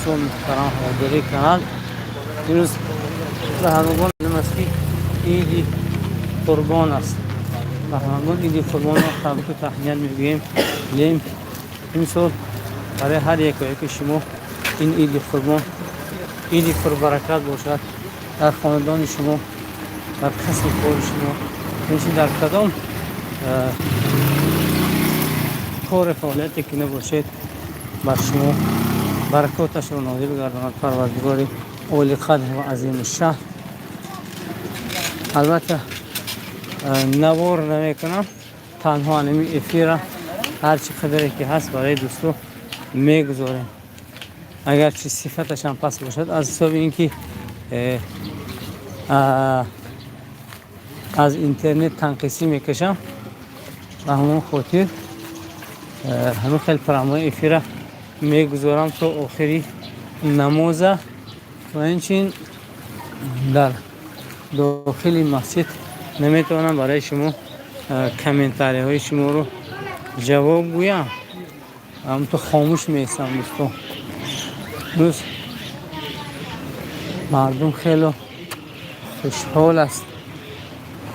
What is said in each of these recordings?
دوستان محترم حاضری کانال، امروز به همگان مسیح عید قربان است. به همگان عید قربان را تبریک و تهنیت میگوییم. این سال برای هر یک و یک شما این عید قربان عید پربرکت باشد. در خاندان شما، در کسب کار شما، میشه در کدام کار فعالیتی که نباشید بر شما برکاتش را نازل گرداند پروردگار اولی قدر و عظیم الشأن. البته نوار نمیکنم، تنها انمی افیر هر چی قدری که هست برای دوستو میگذاریم. اگر چی صفتش هم پس باشد از حساب اینکه از اینترنت تنقیسی میکشم و همون خاطر همون خیلی پرامای افیر میگذارم تا آخری نمازه و اینچین در داخل مسجد نمیتونم برای شما کامنتاری های شما رو جواب گویم، هم تو خاموش میستم. دوست مردم خیلی خوشحال است،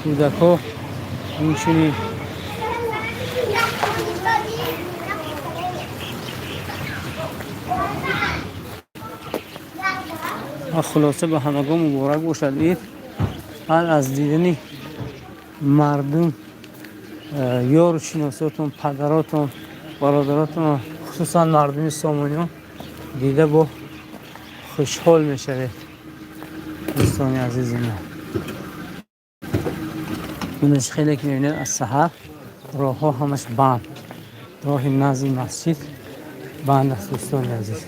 کودک ها اینچنین خلاصه به همگان مبارک باشد عید. هر از دیدنی مردم، یار و شناساتون، پدراتون، برادراتون، خصوصا مردم سامانیان دیده با خوشحال میشه. دوستان عزیز من خیلی که میبینید از سحر راه ها همش بند، راه نزد مسجد بند است. دوستان عزیز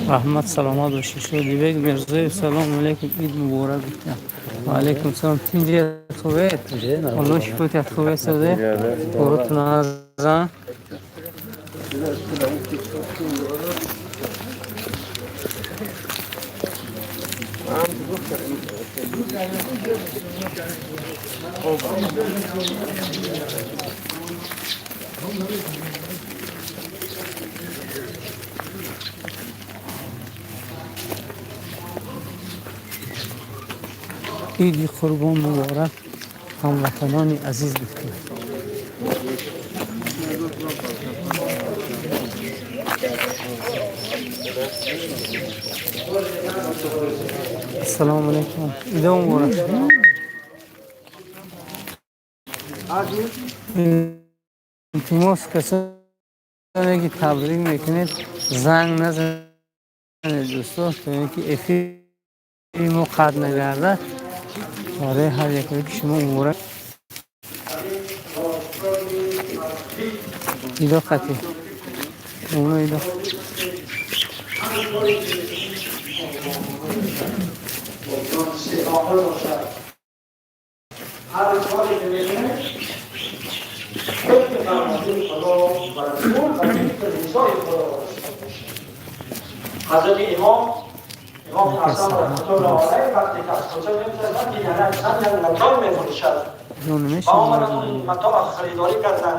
رحمت سلامت و شیشو دیوگ مرزای سلام علیکم، عید مبارک بکن. و علیکم سلام. تینجی خوبه الله شکوت خوبه سوده بورتون آزان عید قربان مبارک هموطنان عزیز بکن. السلام علیکم، عید مبارک. التماس کسانی که تبریک میکنید زنگ نزنید دوستان تا اینکه افیرمو قطع نگرده. آره هر یک که شما مبارک. ایدا قطعی اونو ایدا هر کاری که میکنه فکر فرمانده خدا و رسول و رضای خدا. حضرت امام حسن رحمة الله علیه وقتی که از کجا می‌رسد دیدن چند مطار می‌فروشد و آمدن اون مطار خریداری کردن.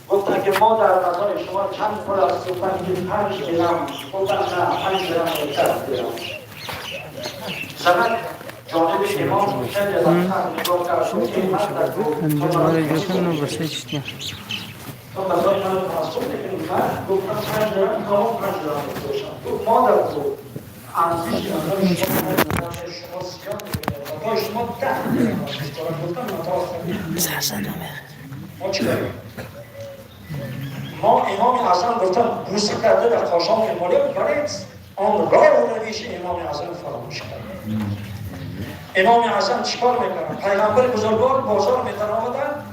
گفتن که ما در مطار شما چند پول است؟ گفتن که 5 درم. گفتن نه 5 درم بهتر درم. زمان جانب امام خیلی از نگاه کرد که من در تو بزای من تحصیل کنید. من گفتم 5 درم کامل 5 درم بفروشم. گفت مادر تو ارزش مطار شما زیاد می‌بینید. مطار شما 10 درم است. گفتم مطار خیلی ما چیکار ما امام حسن گفتن بوسه کرده در خاشام امالی برید آن راه و رویش امام اعظم فراموش کرد. امام اعظم چیکار میکردن؟ پیغمبر بزرگوار بازار میتر آمدن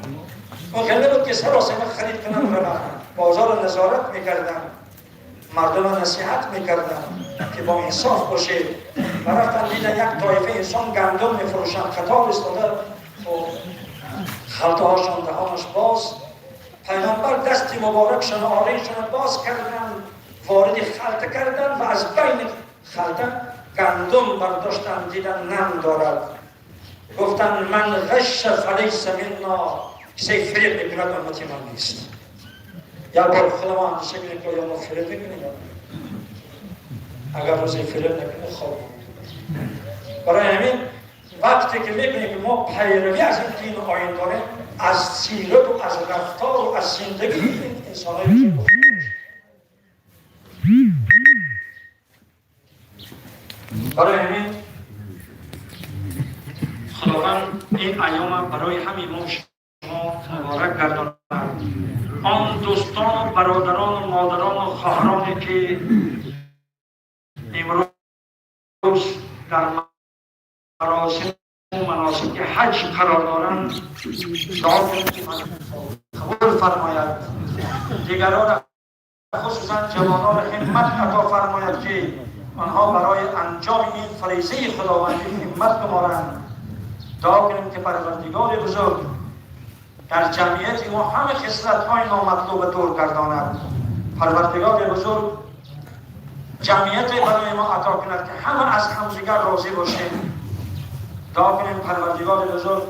و خیلی بود که سراسیمه خرید کنن رو بازار رو نظارت میکردن، مردم نصیحت میکردن که با انصاف باشه و رفتن دیدن یک طایفه انسان گندم میفروشن خطاب استاده و خلطه هاشون دهانش باز. پیغمبر دست مبارکشون آرینشون باز کردن، وارد خلطه کردن و از بین خلطه گندم برداشتن دیدن نم دارد. گفتن من غش فلیس منا، کسی فریب میکند امتی من نیست. یا بار خدا ما اندیشه کنید که یا ما فریب میکنیم، اگر روزی فریب نکنید خواب. برای همین وقتی که میبینیم که ما پیروی از این دین و آیین داریم، از سیرت و از رفتار و از زندگی این انسان‌هایی که برای همین خداوند این ایام برای همین ما شما مبارک گرداند. آن دوستان و برادران و مادران و خواهرانی که امروز در مراسم و مناسک حج قرار دارند دعا کنید که قبول فرماید، دیگران خصوصا جوانان همت عطا فرماید که آنها برای انجام این فریضه خداوندی همت بمارند. دعا کنیم که پروردگار بزرگ در جمعیت ما همه خصلت‌های نامطلوب دور گرداند. پروردگار بزرگ جمعیت برای ما عطا کند که همه از همدیگر راضی باشیم. دعا کنیم پروردگار بزرگ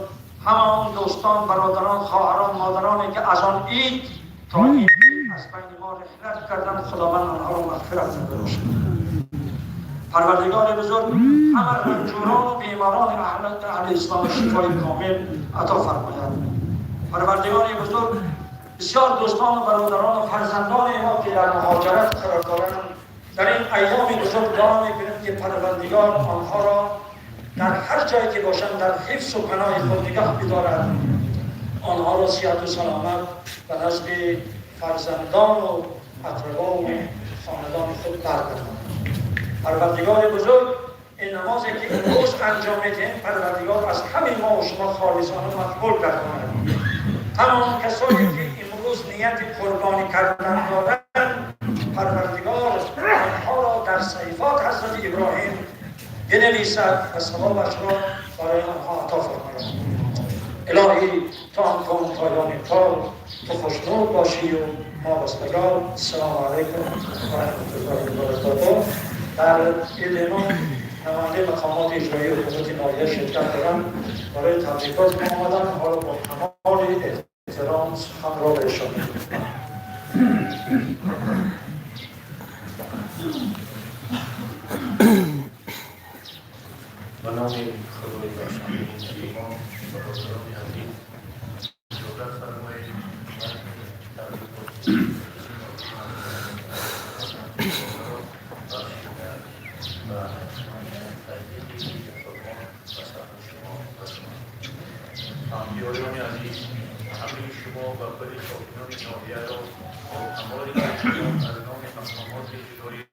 همه اون دوستان، برادران، خواهران، مادرانی که از آن عید تا این از بین ما رحلت کردن، خداوند آنها را مغفرت ببخشد. پروردگار بزرگ همه رنجوران و بیماران اهل اسلام شفای کامل عطا فرماید. پروردگار بزرگ بسیار دوستان و برادران و فرزندان ما که در مهاجرت قرار دارند، در این ایام بزرگ دعا می‌کنیم که پروردگار آنها را در هر جایی که باشند در حفظ و پناه خود نگاه بدارد، آنها را صحت و سلامت و نزد فرزندان و اقربا و خاندان خود برگرداند. پروردگار بزرگ این نمازی که امروز انجام میدهیم، پروردگار از همین ما و شما خالصانه مقبول گرداند. تمام کسانی که امروز نیت قربانی کردن دارند، پروردگار آنها را در صحیفات حضرت ابراهیم بنویسد و ثوابش را برای آنها عطا فرماید. الهی تا آن کن پایان کار تو خوشنود باشی و ما بستگار. السلام علیکم و رحمت الله و برکاته. در ایدنو نماینده مقامات اجرایی حکومت ناحیه شرکت دارم، برای تبریکات آمدن. حالا با کمال احترام سخن را به ایشان می‌دهم. به نام خدای بخشنده ایمان و برادران عزیز، اجازت فرمایید همکاران عزیز، همه شما و بر ساکنان ناحیه را با کمال احترام از نام مقامات اجرایی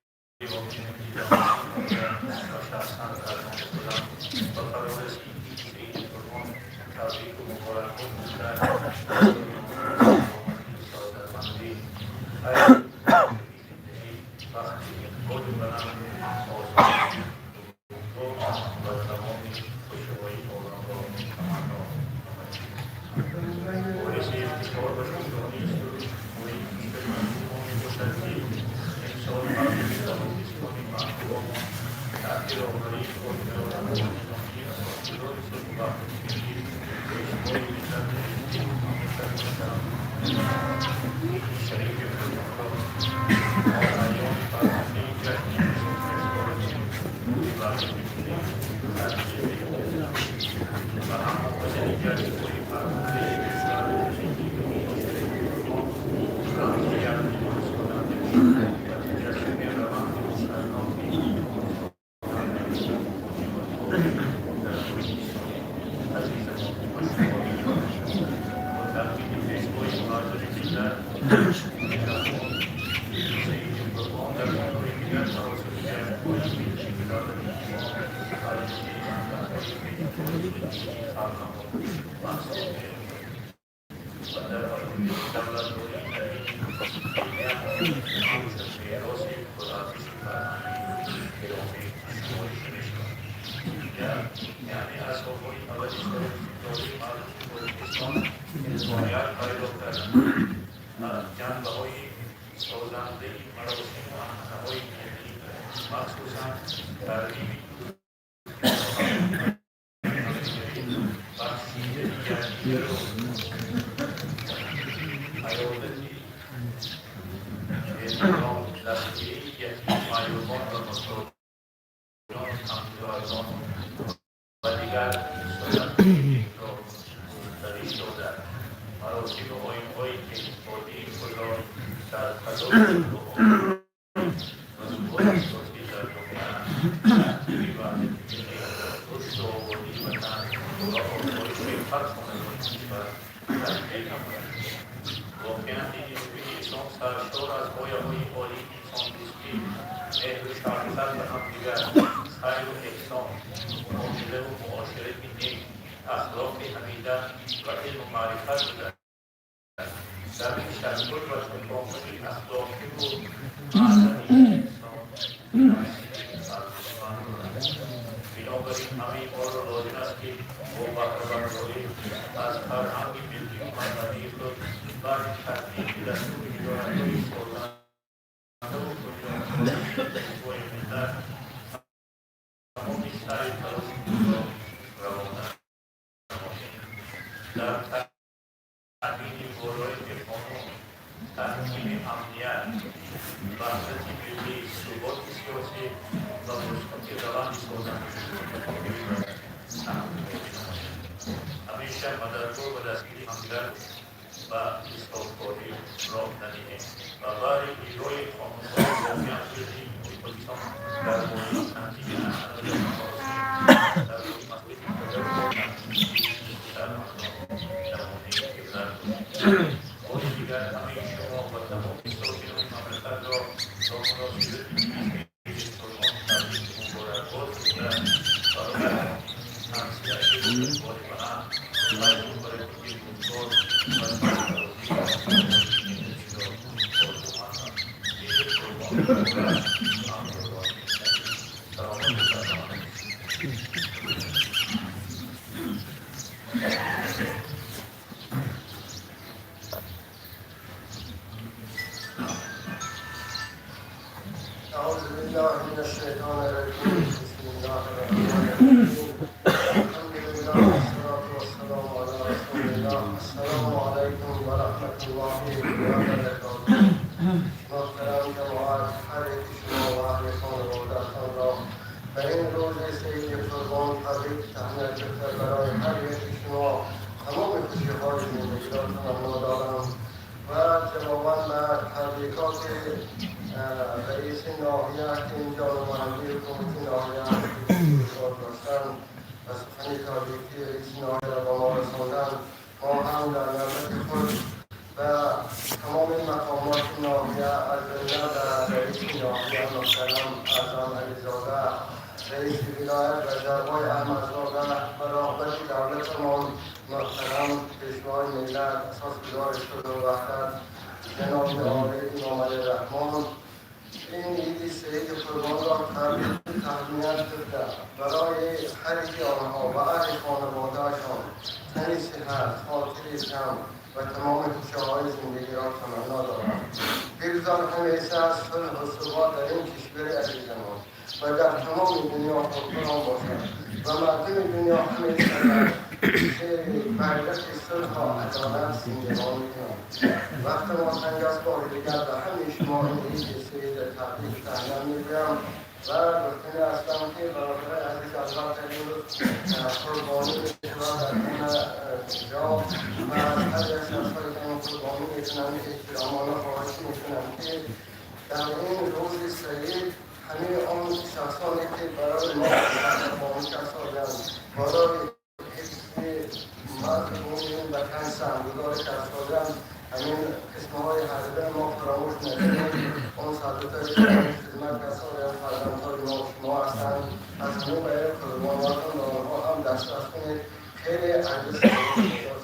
اون صدوق خدمت کسایی از فرزندهای ما شما هستند از همون برای قربانیاتون به آنها هم دسترس کنید. خیلی عرض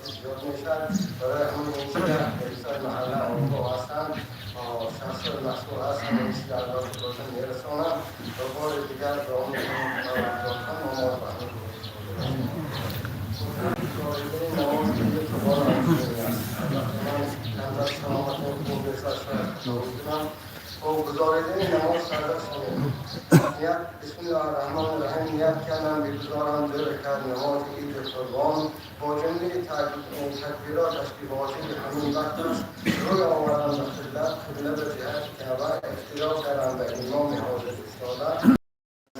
زیاد میشد برای همون اینکه رئیسای محله آنها هستند شخص مسئول هستند این چیز در باید باشن میرسانند و بار دیگر به آن لطفا مماد بحمد گزاریدن نماز سردر شدیم نیت بسم الله الرحمن الرحیم نیت کردم بگذارم دو رکعت نماز عید قربان با جمله تکبیراتش که واجب همین وقت است روی آوردم به قبله به جهت کعبه اقتدا کردم به امام حاضر ایستاده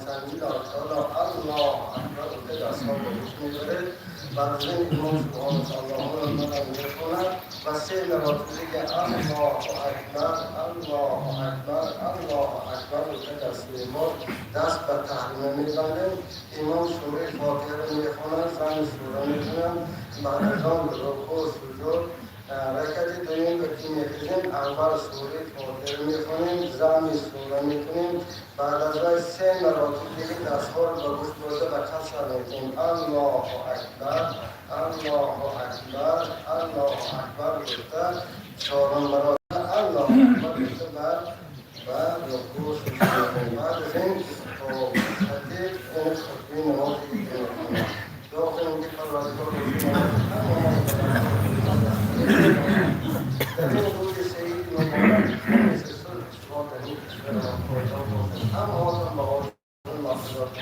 سنگی دار الله اکبر که دستان به گوش میبرد و از این امام سبحانه الله رو میخوند و سه مراتبه که الله اکبر الله اکبر الله اکبر رو که دستی ما دست به تحریم میبندیم امام سوره فاتحه رو میخوند زن سوره میخوند بعد از آن رکوع سجود رکعت دوم به کی میخوانیم اول سوره فاتحه میخوانیم زن سوره میخوانیم بعد از آن سه مراتب دیگه دستها رو به گوش برده و کسر میکنیم الله اکبر الله اکبر الله اکبر گفته چهارم مراتب الله اکبر گفته بعد رکوع سجود میکنیم بعد از این ترتیب این خطبه نماز میکنیم دعا کنیم که پروردگار در این روز سعید مبارک مثل صلح شما در این کشور ما هم آزم با آزم مغفرت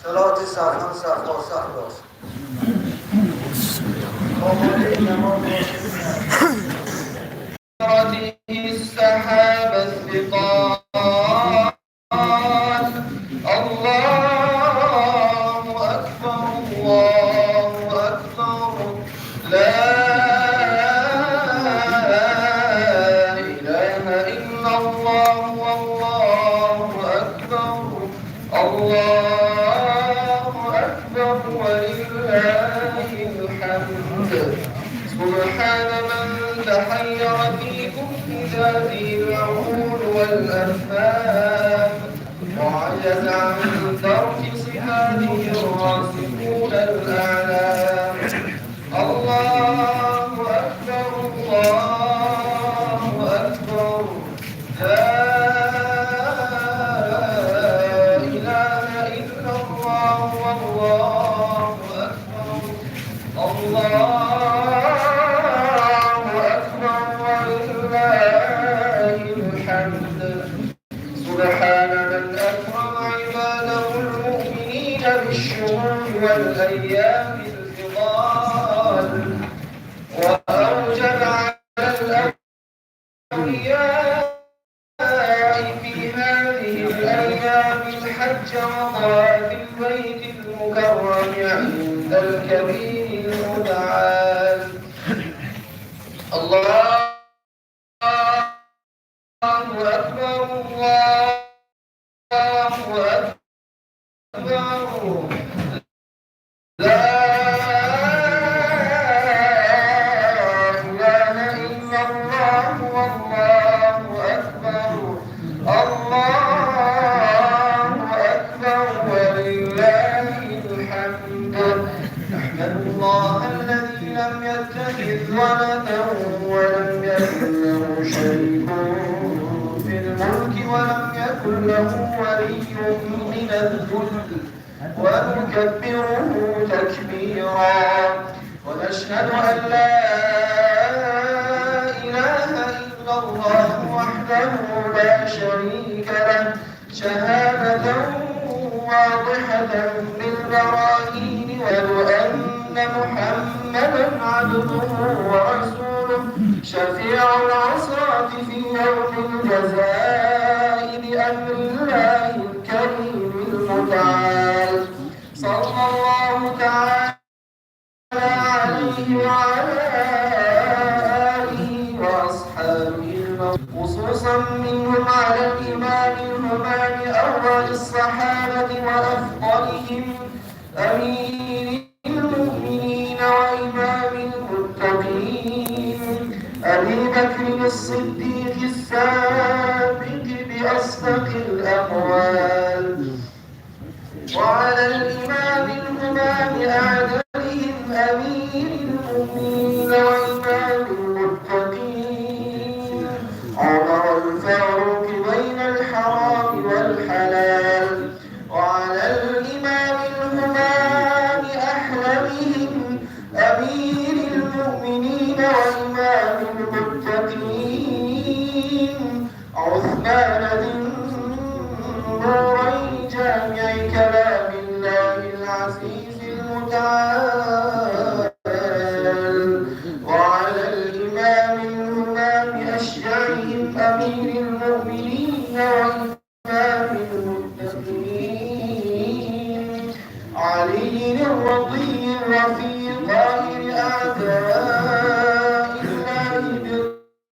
صلات صفحان صفحا صفحاست السحاب الثقال الله أكبر الله أكبر لا إله إلا الله والله أكبر الله أكبر ولله الحمد سبحان من تحير في كل ذاته العقول والأفهام وعجز عن ترك صفاته الراسخون الأعلام الله أكبر الله أكبر لا إله إلا الله والله أكبر الله أكبر ولله الحمد سبحان من أكرم عباده المؤمنين بالشهور والأيام الفضال وأوجب على الأولياء في هذه الأيام الحج وطواف البيت المكرم عند الكبير المتعال الله أكبر الله أكبر لا إله إلا الله والله أكبر الله أكبر ولله الحمد نحمد الله الذي لم يتخذ ولدا ولم يكن له شريك في الملك ولم يكن له ولي من الذل ونكبره تكبيرا ونشهد أن لا إله إلا الله وحده لا شريك له شهادة واضحة بالبراهين وأن محمدا عبده ورسوله شفيع العصاة في يوم الجزاء بأمر الله الكريم المتعال صلى الله تعالى عليه وعلى آله وأصحابه خصوصا منهم على الإمام الهمام أول الصحابة وأفضلهم أمير المؤمنين وإمام المتقين أبي بكر الصديق السابق بأصدق الأقوال وعلى الإمام الهمام أعدلهم أمير المؤمنين وإمام المتقين عمر الفاروق بين الحرام والحلال وعلى الإمام الهمام أحلمهم أمير المؤمنين وإمام المتقين عثمان ذي النورين جامع كلام الله العزيز المتعال وعلى الإمام الهمام أشجعهم أمير المؤمنين وإمام المتقين علي الرضي الرفيق ظاهر أعداء الله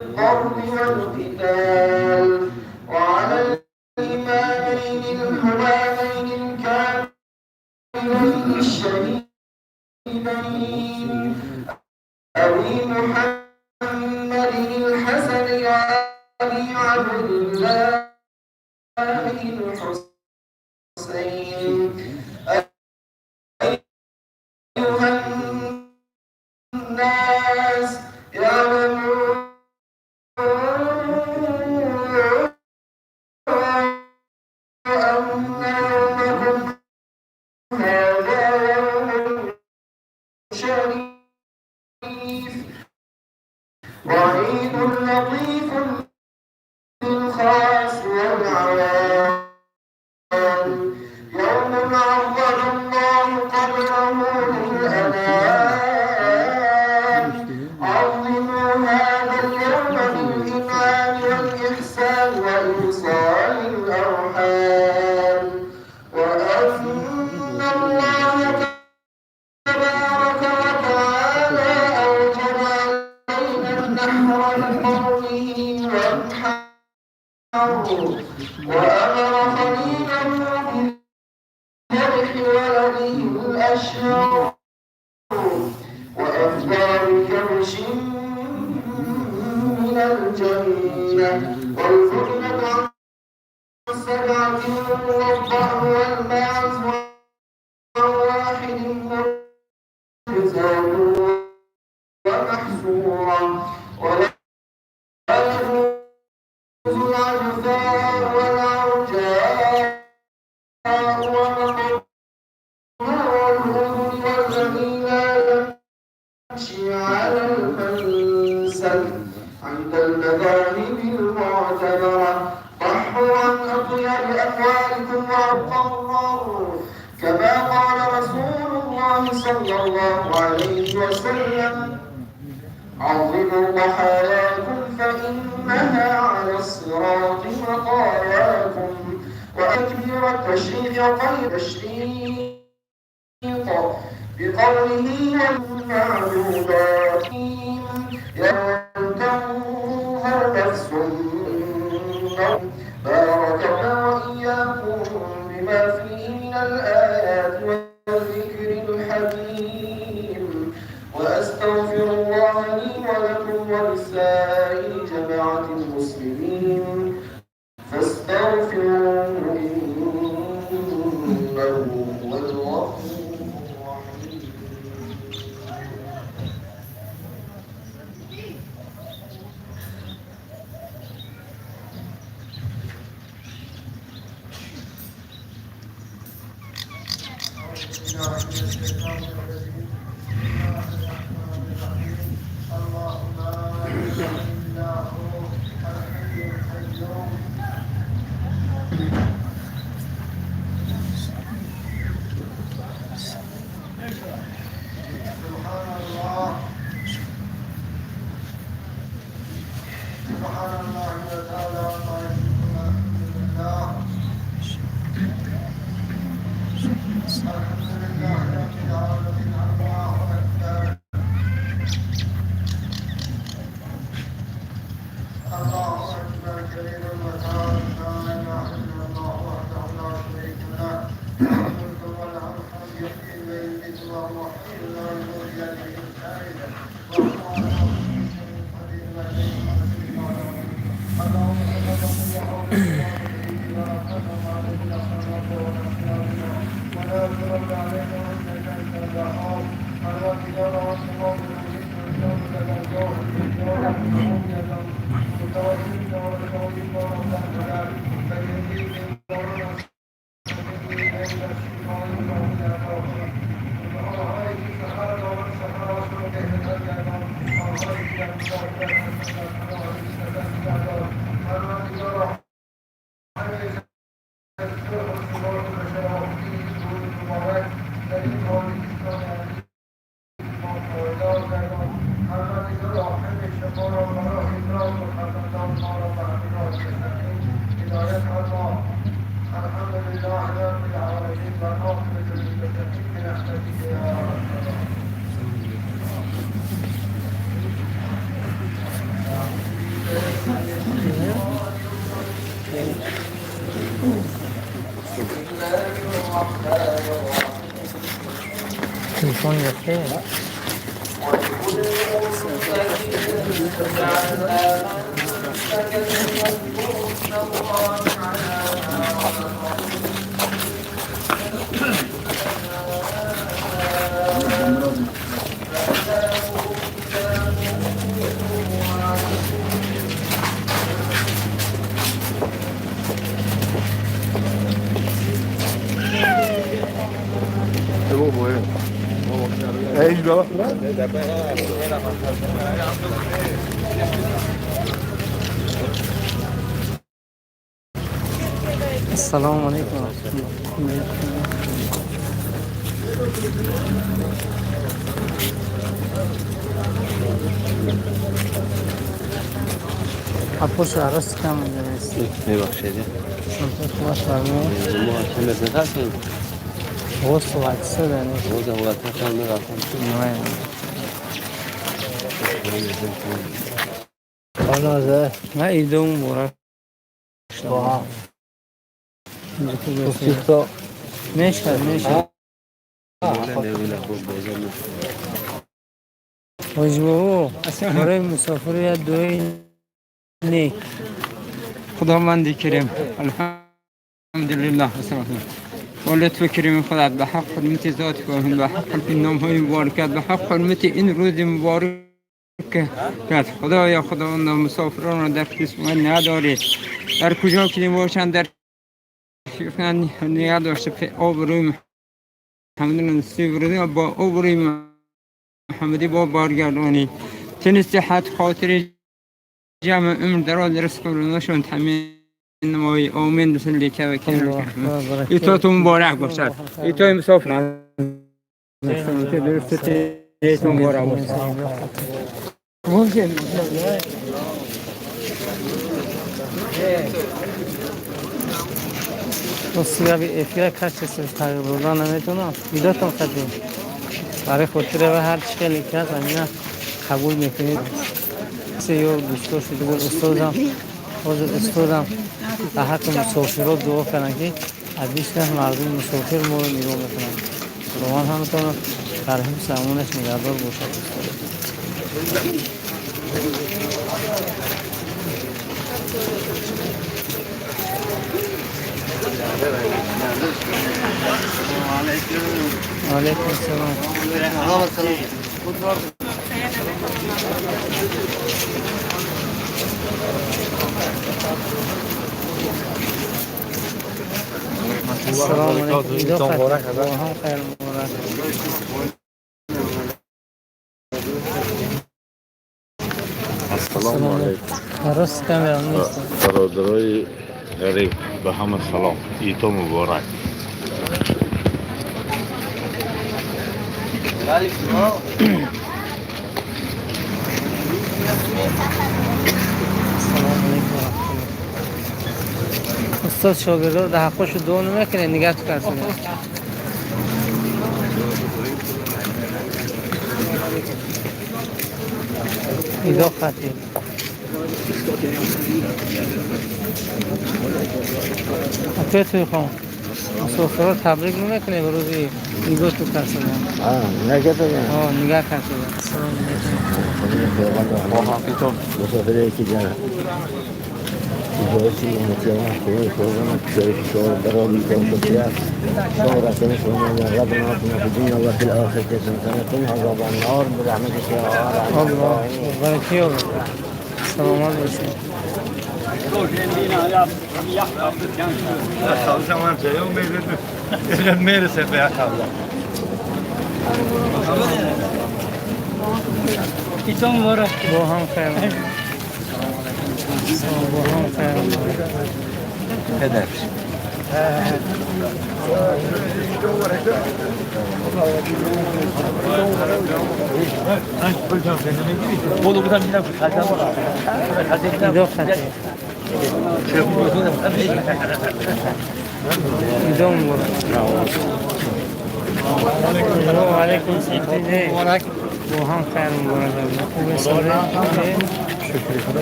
بالضرب والقتال وعلى الإمامين الهمامين الكاملين الشهيدين أبي محمد الحسن علي عبد الله الحسين أيها الناس يعلمون وعيد لطيف للخاص والعوام يوم عظم الله قدره للأنام عظموا هذا اليوم بالإنعام والإحسان وإيصال الأرحام وأن الله تبارك وتعالى أوجب علينا النحر لقوله وانحروا وأمر خليله بذبح ولده الأشهر وأفضل كبش من الجنة والفتنة عن سبعة والضأن والماعز وواحد مرزاق ومحسورا ولا يجوز العجفاء والعرجاء والمقطوع والهدن والذي لا يمشي على المنسل عند المذاهب المعتبرة ضحوا عن أطيب أموالكم وأقرروا كما قال رسول الله صلى الله عليه وسلم عظموا ضحاياكم فإنها على الصراط مطاياكم وأكبر التشريق قيد التشريق بقوله والمعدودات يوم تنظر نفس بارك الله وإياكم بما فيه من الآيات والذكر الحكيم وأستغفر الله لي ولكم ولسائر جماعة المسلمين فاستغفروه إنه هو الغفور الرحيم. اللهم إنا الحي القيوم الله أكبر كبير المتعال لا إله إلا الله وحده لا شريك له له الملك وله الحمد يحيي ويميت وهو حي لا يموت بيده الشهيد وهو على كل شيء قدير وإليه المصير اللهم صل على سيدنا محمد ولا ترد علينا وانك انت الوهاب الوكيل والصمام المجيد والجود لك الجوع متوكلين والتوكيل والمستقبل فيهديك الضرورة بين الشفاء والعافية وعليك سخرك ومن سخر رسولك اهتدى وعليك الحمد لله رب العالمين والعاقبة للمتقين برحمتك يا رب تلفون بخير السلام عليكم ورحمة الله. حبوش عرس كم درستی؟ میبخشید شنطه باش برمون ما چند نفریم وسط وقت سدنی روز وقت کم نرفتم حالا ده نه ایدون برا شما تو میشه وجبه برای مسافری دوی نی خداوند کریم الحمدلله و لطف کریم خدا به حق حرمت ذات کاهن به حق نام های مبارکت به حق حرمت این روز مبارک کرد خدایا خداوند مسافران را در قسمت نداری در کجا که باشند در شیخن نگه داشته آبروی محمد سیوردی با آبروی محمدی با بارگردانی چنین صحت خاطر جمع عمر دراز رزق نشون تامین نمایی آمین بسن که و کنار ایتو مبارک باشد ایتو مسافران درست مبارک باشد ممکن نصیب افیرا کاش است تقریبا نمیتونم ایداتون خدیم برای خاطر و هر چی خیلی که زمینه قبول میکنید سیو دوستو شده بود استادم در حق مسافرات دعا کنن که از بیشتر مردم مسافر ما رو نگاه میکنن روان همتون در حفظ امونش نگهدار باشد وعلیکم السلام السلام علیکم ایدو مبارک هم خیر مبارک السلام علیکم درست کامل نیست برادرای غریب به همه سلام ایتو مبارک السلام علیکم استاد شاگردان در حقش دعا نمیکنه نگاه تو کنید ایدو خطی اپی توی خواهم سفره رو تبریک نمیکنه به روزی ایدو تو کسی دارم نگه تو گم نگاه کسی دارم با حقی تو مسافره که جنه جایسی امتیان خوبی خوبی شریف شور برای توفیق شورة سنة ربنا آتنا في الدنيا وفي الآخرة حسنة وقنا عذاب النار برحمتك يا أرحم الله بارك الله سلام عليكم zaman çayı o meyveli. Meyveli sefeye kaldı. ایتون باره با هم خیر با هم خیر پدر Bolu buradan bir dakika. ایدو خطی ایدو باره و علیکم سلام با هم خیر باره خوب ساله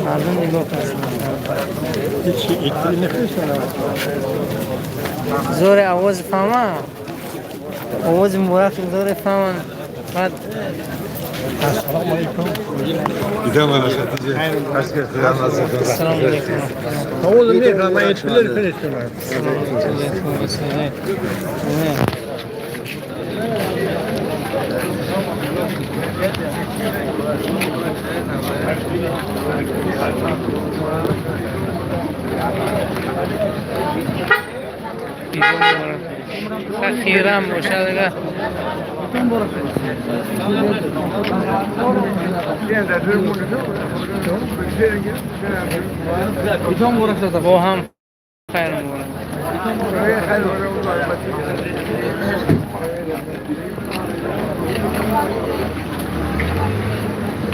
مردم نگاه کنم زور آواز فهمه آواز مبارک زور فهمه بعد Gidem anasını. Asker kıyaması. السلام علیکم Oğlum ne kadar yetkileri konuşuyorlar. خیرم باشه دیگه با هم خیر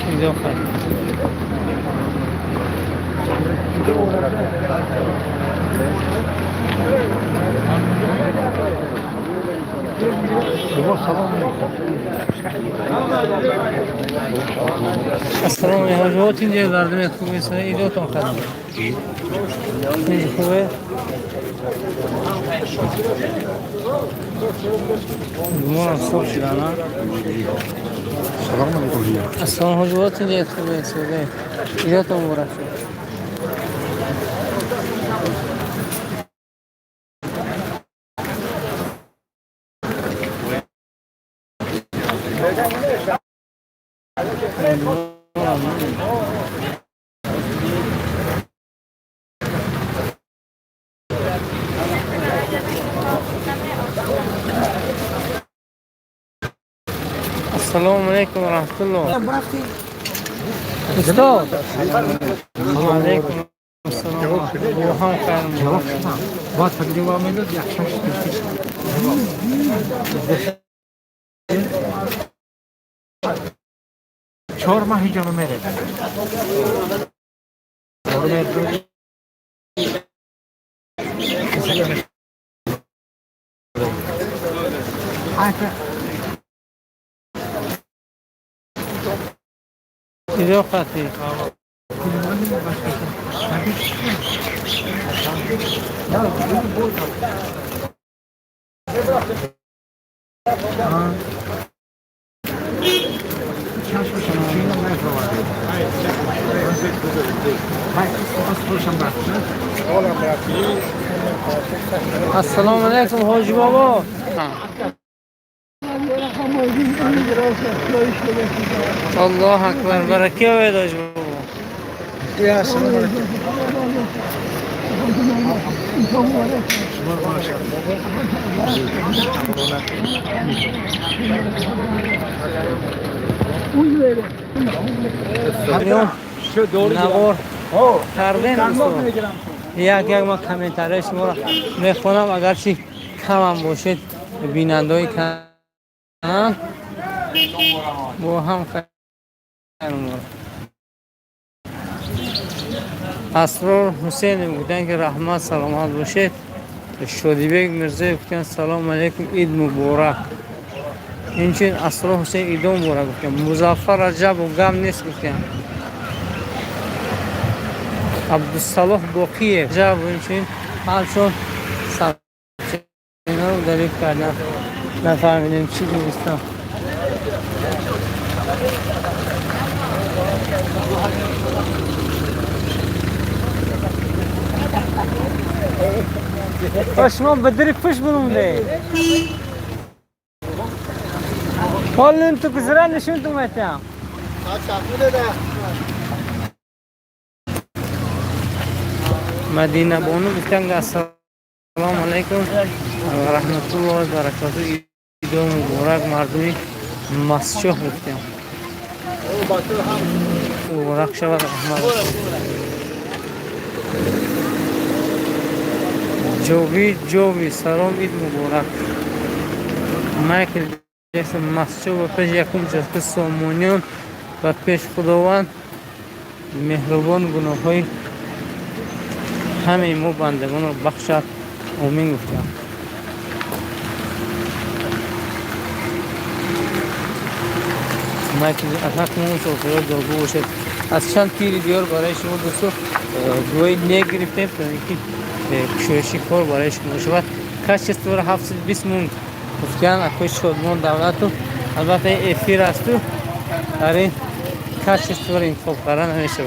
اینجا خیر السلام علیکم جوات اینجا دردم خوبه سه ایدو تون خدمت این خوبه مورم صبح شدانا السلام علیکم جوات اینجا خوبه سه ایدو تون مورم السلام علیکم و رحمت الله استاد السلام علیکم السلام و هم خیر Bak hadi devam ediyoruz. Yaklaşık. 4 ماه اینجا رو میره. ایدو خطی السلام علیکم حاجی بابا الله اکبر برکه وید حاجی بابا نوار کردن یک ما کامنتاری شما را میخونم اگرچه کم هم باشید بیننده‌های کانال با هم خیر اسرار حسین بودن که رحمت سلامت باشید شادیبek میرزا گفتن سلام علیکم عید مبارک اینچین اصلا حسین ایدون بورا گفتم مظفر رجب و گم نیست گفتم عبدالصلاح باقیه رجب و اینچین حال چون اینا رو دریف کردن نفهمیدیم چی دوستم شما بدری پش برونده حالا تو کزرا نشون تو میتیم مدینه بانو بستنگ السلام علیکم و رحمت الله و برکاته عید مبارک مردمی مسجد گفتیم مبارک شود رحمت جوی سلام عید مبارک مایکل جکسون مسجد و پیش یکم جسد سامونیان و پیش خداوند مهربان گناه های همه ما بندگان رو بخشد آمین گفتم مایکل اتاق مون سوفیا جلگو باشد از چند پیری دیار برای شما دوستو دوی نیگ گرفتیم تا اینکه کشوشی کار برای شما شود کاش استور 720 مون گفتن اکوی شدمان دولتو البته افیر است تو در این کاش استور این خوب قرار نمیشه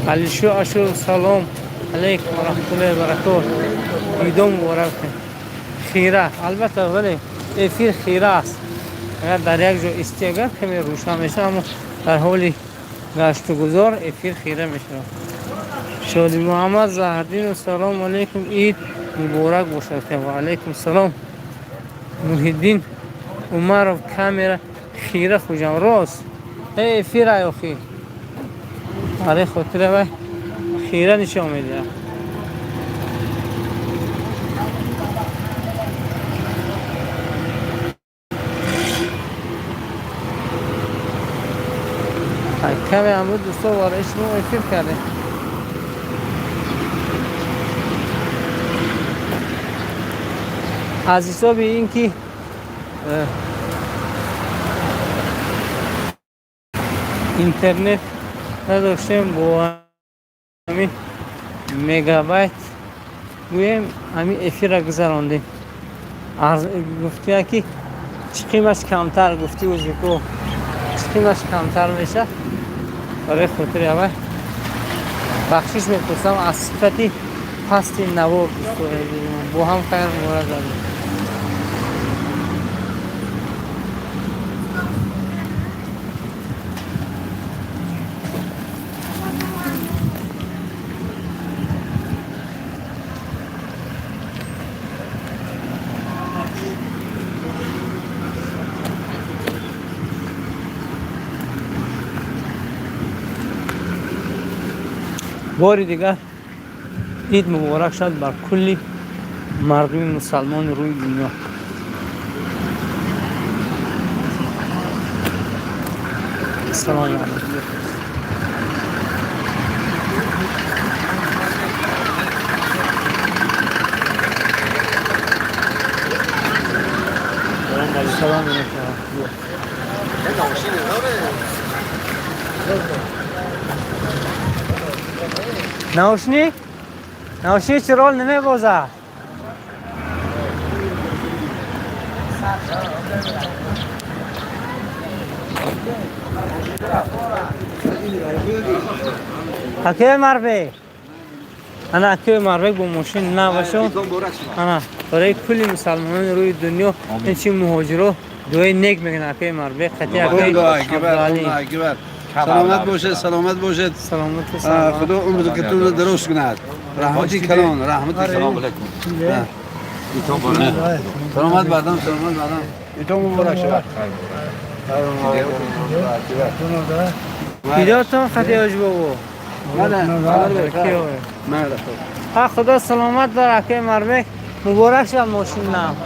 علی شو اشو سلام علیکم و رحمت الله و برکاته ایدون مبارک خیره البته ولی افیر خیره است اگر در یک جا استیگر کمی روشن میشه اما در حال گشت و گذار افیر خیره میشه شادی محمد زهردین و سلام علیکم عید مبارک باشد و علیکم سلام محیدین عمر و کامera خیره خوشم راست ای افیر ای اخی آره خاطره و خیره نشان میده کمی امروز دوستا وارش رو افیر کرده از حساب این که اینترنت نداشتیم با همین مگابایت گویم همین افیر را گذراندیم گفتی که چقیمش کمتر گفتی و زیکو چقیمش کمتر میشه برای خاطر اول بخشش میپرسم از صفتی پستی نوار با هم خیر مورد داریم باری دیگر عید مبارک شد بر کلی مردم مسلمان روی دنیا سلام علیکم سلام علیکم نوشنی؟ نوشنی چه رول نمی بازه؟ اکی مربی انا اکی مربی با ماشین نباشم انا برای کلی مسلمانان روی دنیا اینچی مهاجرو دوی نیک میگن اکی مربی خطی اکی عبدالعلی سلامت باشد سلامت باشد سلامت و سلامت خدا عمرتون رو درست کند رحمتی کلان رحمتی سلام علیکم سلامت بعدم سلامت بعدم ایتون مبارک شد ایداتون خطی عجبه بو ها خدا سلامت دار اکی مربی مبارک شد ماشین نام